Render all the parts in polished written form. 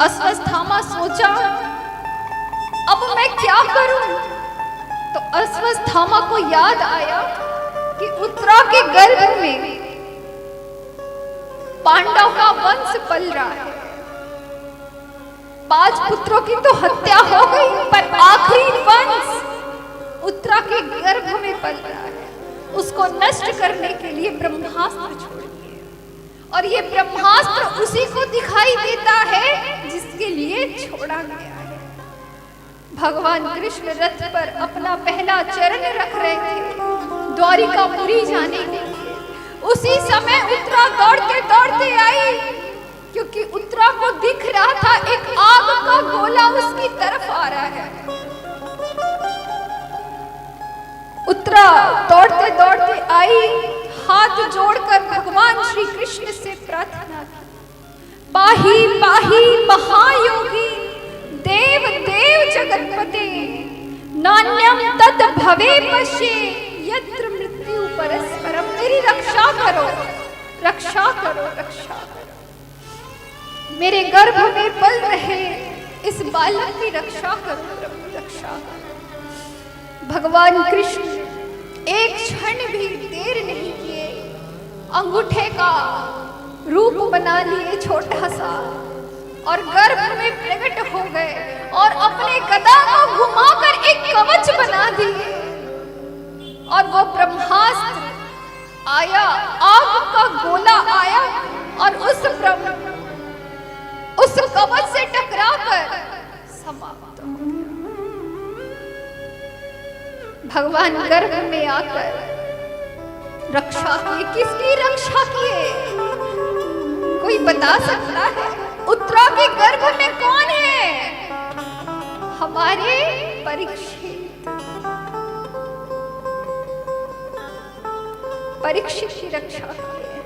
अश्वत्थामा सोचा अब मैं क्या करूं? तो अश्वत्थामा को याद आया कि उत्तरा के गर्भ में पांडव का वंश पल रहा है। 5 पुत्रों की तो हत्या हो गई, पर आखिरी वंश उत्तरा के गर्भ में पल रहा है। उसको नष्ट करने के लिए ब्रह्मास्त्र छोड़ दिए, और ये ब्रह्मास्त्र उसी को दिखाई देता है जिसके लिए छोड़ा गया है। भगवान कृष्ण रथ पर अपना पहला चरण रख रहे थे द्वारिकापुरी जाने के लिए। उसी समय उत्तरा दौड़ते दौड़ते आई, क्योंकि उत्तरा को दिख रहा था एक आग का गोला उसकी तरफ आ रहा है। उत्तरा दौड़ते दौड़ते आई, हाथ जोड़कर भगवान श्री कृष्ण से प्रार्थना की, पाही पाही महायोगी देव देव जगतपते, नान्यम तद भवे पश्ये यत्र मृत्यु परस्परम। मेरी रक्षा करो, रक्षा करो, रक्षा करो। मेरे गर्भ में पल रहे इस बालक की रक्षा करो, प्रभु रक्षा करो। भगवान कृष्ण एक क्षण भी देर नहीं किए, अंगूठे का रूप बना लिए छोटा सा, और गर्भ में प्रकट हो गए और अपने गदा को घुमाकर एक कवच बना दिए। और वो ब्रह्मास्त्र आया, आग का गोला आया, और उस कवच से टकराकर समाप्त हो गया। भगवान गर्भ में आकर रक्षा किए। किसकी रक्षा किए? कोई बता सकता है? उत्तरा के गर्भ में कौन है? हमारे परीक्षित की रक्षा की है।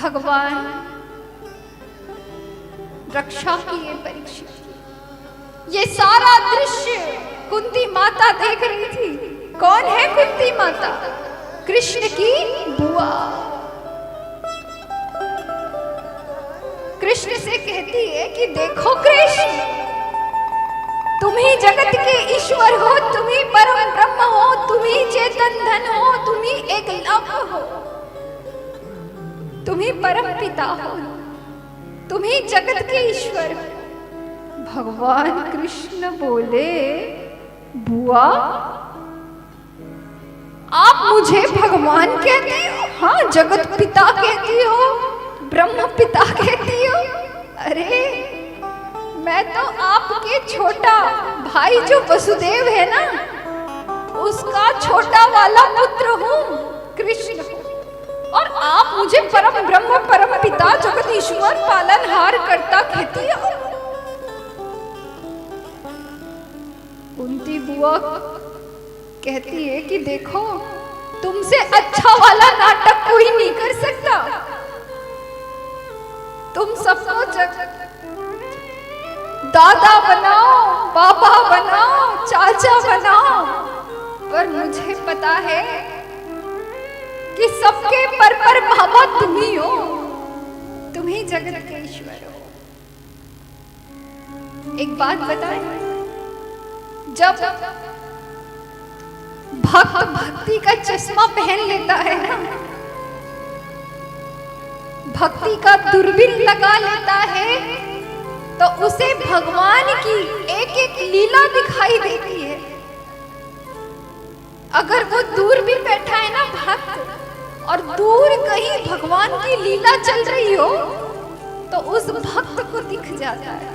भगवान रक्षा किए परीक्षित की। ये सारा दृश्य कुंती माता देख रही थी। कौन है कुंती माता? कृष्ण की बुआ। कृष्ण से कहती है कि देखो कृष्ण, तुम ही जगत के ईश्वर हो, तुम ही परम ब्रह्म हो, तुम ही चेतन धन हो, तुम ही एक लव हो, तुम ही परम पिता हो, तुम ही जगत के ईश्वर हो। भगवान कृष्ण बोले, बुआ आप मुझे भगवान कहती हो? हाँ, जगत पिता कहती हो, ब्रह्म पिता कहती हो। अरे मैं तो आपके छोटा भाई जो वसुदेव है ना, उसका छोटा वाला पुत्र हूँ, कृष्ण। और आप मुझे परम ब्रह्म परम पिता जगत ईश्वर पालनहार करता कहती हो। कुंती बुआ कहती है कि देखो, तुमसे अच्छा वाला नाटक कोई नहीं कर सकता। तुम सबको दादा बनाओ, बाबा बनाओ, चाचा बनाओ, पर मुझे पता है कि सबके पर बाबा तुम ही हो, तुम ही जगत के ईश्वर हो। एक बात बताएं, जब भक्त भक्ति का चश्मा पहन लेता है ना, भक्ति का दूरबीन लगा लेता है, तो उसे भगवान की एक एक लीला दिखाई देती है। अगर वो दूर भी बैठा है ना भक्त, और दूर कहीं भगवान की लीला चल रही हो, तो उस भक्त को दिख जाता है।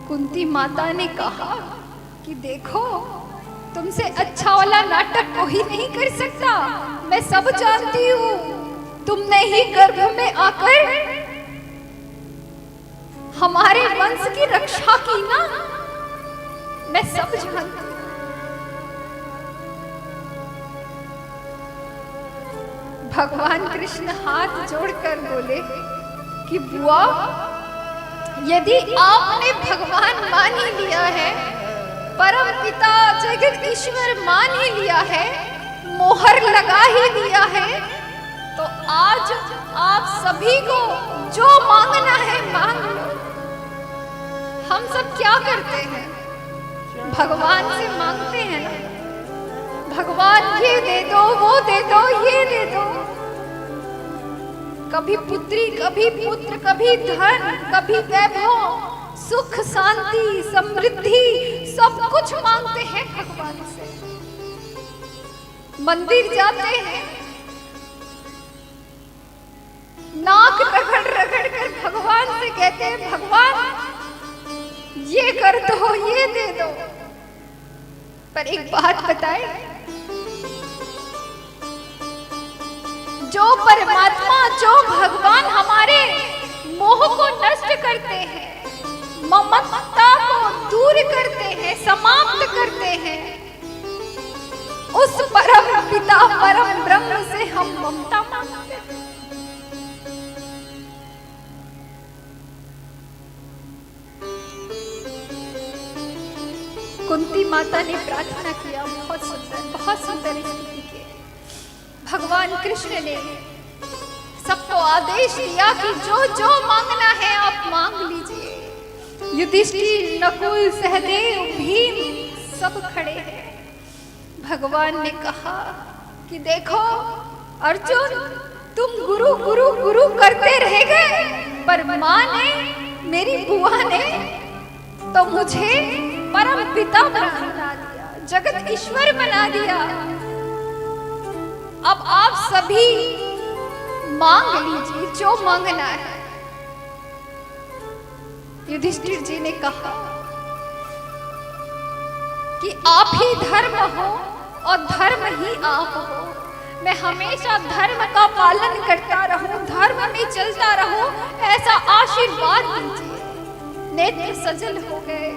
कुंती माता ने कहा कि देखो, तुमसे अच्छा वाला नाटक कोई नहीं कर सकता। मैं सब जानती हूँ, तुमने ही गर्भ में आकर हमारे वंश की रक्षा की ना, मैं सब जानती हूँ। भगवान कृष्ण हाथ जोड़कर बोले कि बुआ, यदि आपने भगवान मान ही लिया है, परम पिता जगत ईश्वर मान ही लिया है, मोहर लगा ही दिया है, तो आज मांगना है मांग लो। हम सब क्या करते हैं? भगवान से मांगते हैं ना, भगवान ये दे दो, वो दे दो, ये दे दो। कभी पुत्री, कभी पुत्र, कभी धन, कभी वैभव, सुख, शांति, समृद्धि, सब कुछ मांगते हैं भगवान से। मंदिर जाते हैं, नाक रगड़ रगड़ कर भगवान से कहते हैं भगवान ये कर दो, ये दे दो। पर एक बात बताए, जो परमात्मा, जो भगवान हमारे मोह को नष्ट करते हैं, ममता को दूर करते हैं, समाप्त करते हैं, उस परम पिता परम ब्रह्म से हम ममता मांगते हैं। कुंती माता ने प्रार्थना किया, बहुत सुंदर स्थिति के। भगवान कृष्ण ने सबको आदेश दिया कि जो जो मांगना है आप मांग लीजिए। युधिष्ठिर, नकुल, सहदेव, भीम सब खड़े हैं। भगवान ने कहा कि देखो अर्जुन, तुम गुरु गुरु गुरु करते रह गए, पर माँ ने, मेरी बुआ ने तो मुझे परम पिता बना दिया, जगत ईश्वर बना दिया। अब आप सभी मांग लीजिए जो मांगना है। युधिष्ठिर जी ने कहा कि आप ही धर्म हो और धर्म ही आप हो। मैं हमेशा धर्म का पालन करता रहूं, धर्म में चलता रहूं, ऐसा आशीर्वाद दीजिए। नेत्र सजल हो गए।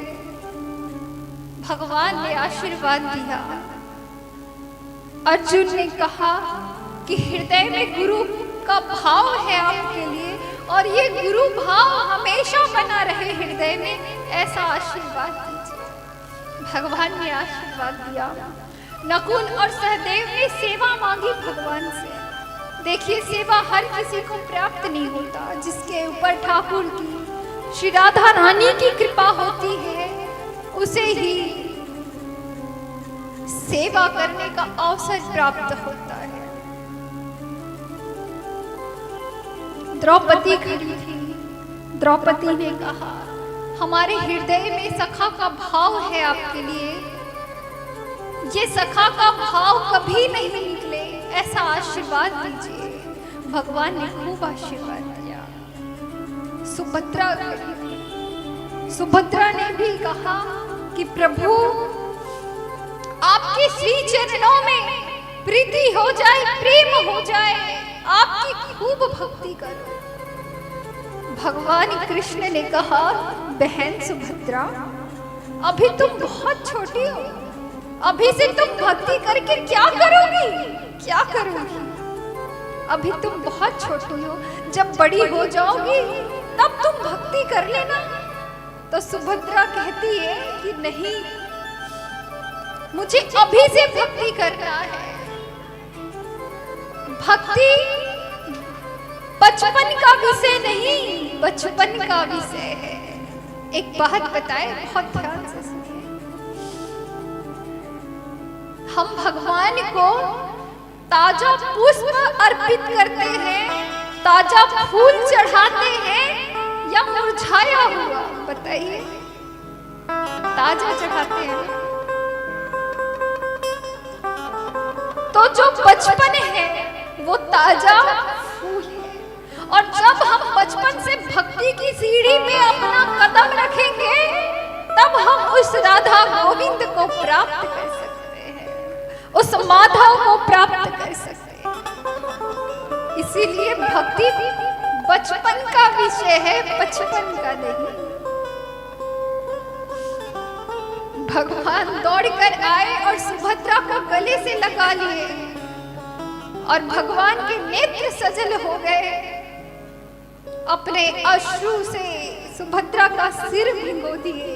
भगवान ने आशीर्वाद दिया। अर्जुन ने कहा कि हृदय में गुरु का भाव है आपके लिए, और ये गुरु भाव हमेशा बना रहे हृदय में, ऐसा आशीर्वाद दीजिए। भगवान ने आशीर्वाद दिया। नकुल और सहदेव ने सेवा मांगी भगवान से। देखिए, सेवा हर किसी को प्राप्त नहीं होता। जिसके ऊपर ठाकुर की, श्री राधा रानी की कृपा होती है, उसे ही सेवा करने का अवसर प्राप्त होता है। द्रौपदी खड़ी थी। द्रौपदी ने कहा, हमारे हृदय में सखा का भाव है आपके लिए, ये सखा का भाव कभी नहीं निकले, ऐसा आशीर्वाद दीजिए। भगवान ने खूब आशीर्वाद दिया। सुभद्रा खड़ी थी। सुभद्रा ने भी कहा कि प्रभु, आपके श्री चरणों में प्रीति हो जाए, प्रेम हो जाए, आपकी खूब भक्ति करो। भगवान कृष्ण ने कहा, बहन सुभद्रा, अभी तुम बहुत छोटी हो, अभी से तुम भक्ति करके क्या करोगी, क्या करोगी? अभी तुम बहुत छोटी हो, जब बड़ी हो जाओगी तब तुम भक्ति कर लेना। तो सुभद्रा कहती है कि नहीं, मुझे अभी से भक्ति करना है। भक्ति बचपन का विषय नहीं, बचपन का विषय है। एक बात बताए, बहुत ध्यान से सुनिए। हम भगवान को ताजा पुष्प अर्पित करते हैं, ताजा फूल चढ़ाते हैं या मुरझाया हुआ? बताइए, ताजा चढ़ाते हैं। तो जो बचपन है वो ताजा फूल है। और जब हम बचपन से भक्ति की सीढ़ी में अपना कदम रखेंगे, तब हम उस राधा गोविंद को प्राप्त कर सकते हैं, उस माधव को प्राप्त कर सकते हैं। इसीलिए भक्ति बचपन का विषय है, बचपन का नहीं। भगवान दौड़कर आए और सुभद्रा को गले से लगा लिए और भगवान के नेत्र सजल हो गए। अपने अश्रु से सुभद्रा का सिर भिगो दिए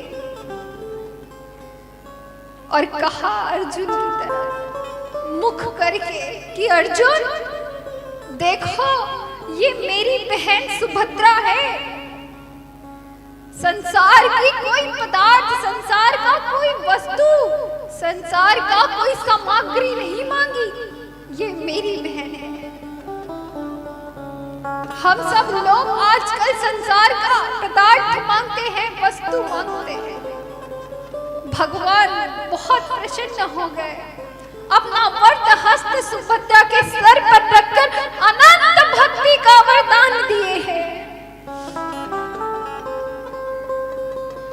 और कहा अर्जुन की तरफ मुख करके कि अर्जुन देखो, ये मेरी बहन सुभद्रा है, संसार की कोई पदार्थ, संसार का कोई वस्तु, संसार का कोई सामग्री नहीं मांगी, ये मेरी बहन है। हम सब लोग आजकल संसार का पदार्थ मांगते हैं, वस्तु मांगते हैं। भगवान बहुत प्रसन्न हो गए, अपना वर्त हस्त सुभद्रा के सर पर रखकर अनंत भक्ति का वरदान दिए हैं।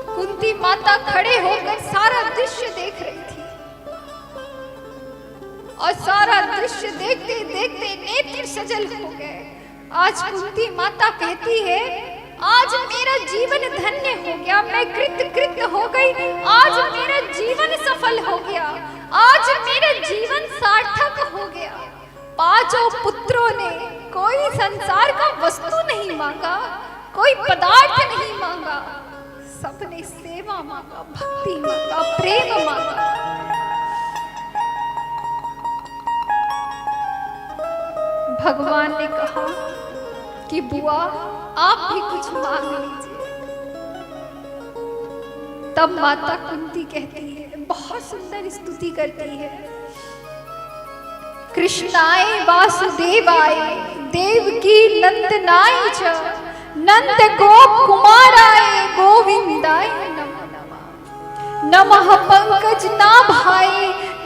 कुंती माता खड़े होकर सारा दृश्य देख रही थी और सारा दृश्य देखते देखते नेत्र सजल हो गए। आज कुंती माता कहती है, आज मेरा जीवन धन्य हो गया, मैं कृत हो गई, आज मेरा जीवन सफल हो गया, आज मेरा जीवन सार्थक हो गया। पांचों पुत्रों ने कोई संसार का वस्तु नहीं मांगा, कोई पदार्थ नहीं मांगा, सबने सेवा मांगा, भक्ति मांगा, प्रेम मांगा। भगवान ने कहा कि बुआ आप भी कुछ मांग लीजिए। तब माता कुंती कहती है, बहुत सुंदर स्तुति करती है, कृष्णाय वासुदेवाय देवकी नंदनाय च नंद गोप कुमाराय गोविंदाय नमः। नमः पंकज नाभाय,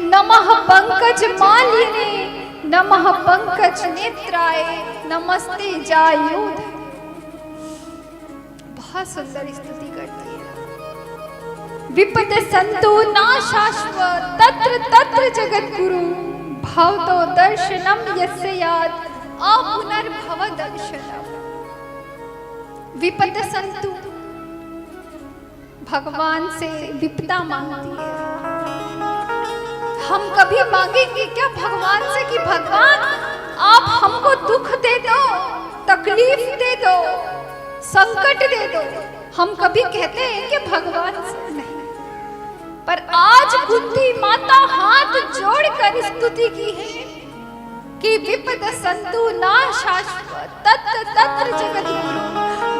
नमः पंकज मालिने, नमः पंकज नेत्राय, नमस्ते जायुध। बहुत सुंदर स्तुति करती है। विपद संतो ना शाश्वत तत्र तत्र जगत गुरु, भवतो दर्शनम यस्य याद अपुनर्भव दर्शनम। विपद संतु भगवान से विपदा मांगती है। हम कभी मांगेंगे क्या भगवान से कि भगवान आप हमको दुख दे दो, तकलीफ दे दो, संकट दे दो? हम कभी कहते हैं कि भगवान से नहीं। पर आज कुंती माता हाथ जोड़कर स्तुति की है कि विपद संतु ना शाश्वत तत्र तत्र जगत गुरु,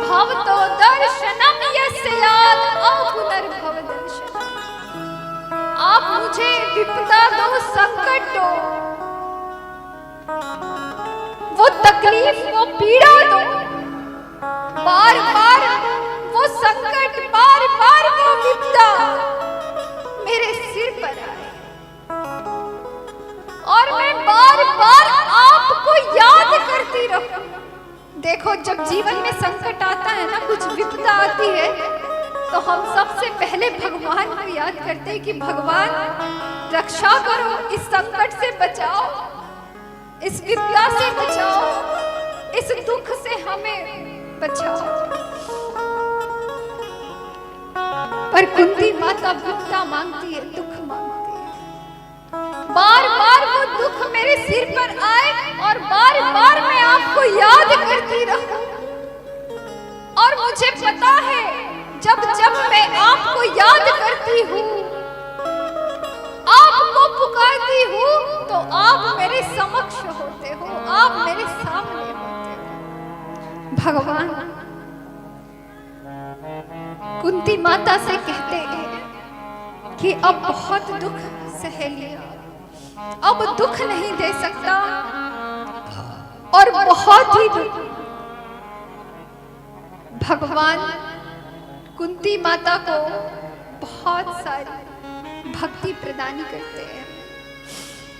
भवतो दर्शनम यस्य याद अपुनर्भव दर्शनम। आप मुझे विपदा दो, संकट दो, वो तकलीफ, वो पीड़ा दो, बार बार वो संकट, बार बार वो विपदा मेरे सिर पर आए और मैं बार बार आपको याद करती रहूं। देखो, जब जीवन में संकट आता है ना, कुछ विपदा आती है, तो हम सबसे पहले भगवान को याद करते हैं कि भगवान रक्षा करो, इस संकट से बचाओ, इस विपदा से बचाओ, इस दुख से हमें बचाओ। पर कुंती माता विपदा मांगती है, दुख मांगती है। बार बार वो दुख मेरे सिर पर आए और बार बार मैं आपको याद करती रहूं। और मुझे पता है, जब जब मैं आपको याद करती हूँ, आपको पुकारती हूँ, तो आप मेरे समक्ष होते हो, आप मेरे सामने होते हो। भगवान कुंती माता से कहते हैं कि अब बहुत दुख सह लिया, अब दुख नहीं दे सकता, और बहुत ही दुख। भगवान कुंती माता को बहुत सारी भक्ति प्रदान करते हैं।